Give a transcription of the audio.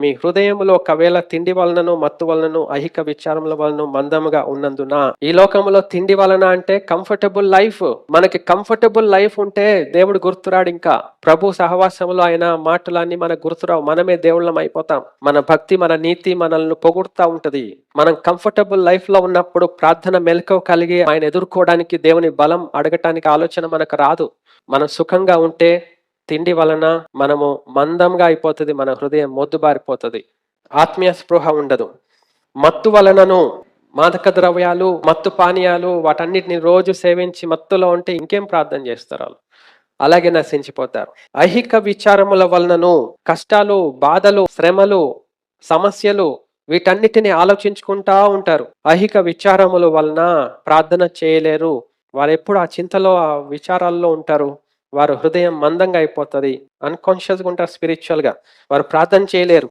మీ హృదయములో ఒకవేళ తిండి వలనను, మత్తు వలనను, ఐహిక విచారముల వలన మందముగా ఉన్నందున, ఈ లోకంలో తిండి వలన అంటే కంఫర్టబుల్ లైఫ్. మనకి కంఫర్టబుల్ లైఫ్ ఉంటే దేవుడు గుర్తురాడు. ఇంకా ప్రభు సహవాసంలో ఆయన మాటలన్నీ మనకు గుర్తురావు. మనమే దేవుళ్ళం అయిపోతాం. మన భక్తి, మన నీతి మనల్ని పొగుడుతా ఉంటది. మనం కంఫర్టబుల్ లైఫ్ లో ఉన్నప్పుడు ప్రార్థన మెలకువ కలిగి ఆయన ఎదుర్కోవడానికి, దేవుని బలం అడగటానికి ఆలోచన మనకు రాదు. మనం సుఖంగా ఉంటే తిండి వలన మనము మందంగా అయిపోతుంది, మన హృదయం మొద్దుబారిపోతుంది, ఆత్మీయ స్పృహ ఉండదు. మత్తు వలనను, మాదక ద్రవ్యాలు, మత్తు పానీయాలు వాటన్నిటిని రోజు సేవించి మత్తులో ఉంటే ఇంకేం ప్రార్థన చేస్తారు వాళ్ళు? అలాగే నశించిపోతారు. ఐహిక విచారముల వలనను కష్టాలు, బాధలు, శ్రమలు, సమస్యలు వీటన్నిటిని ఆలోచించుకుంటా ఉంటారు. ఐహిక విచారముల వలన ప్రార్థన చేయలేరు. వారు ఎప్పుడు ఆ చింతలో, ఆ విచారాల్లో ఉంటారు. వారు హృదయం మందంగా అయిపోతుంది, అన్కాన్షియస్గా ఉంటారు. స్పిరిచువల్ గా వారు ప్రార్థన చేయలేరు.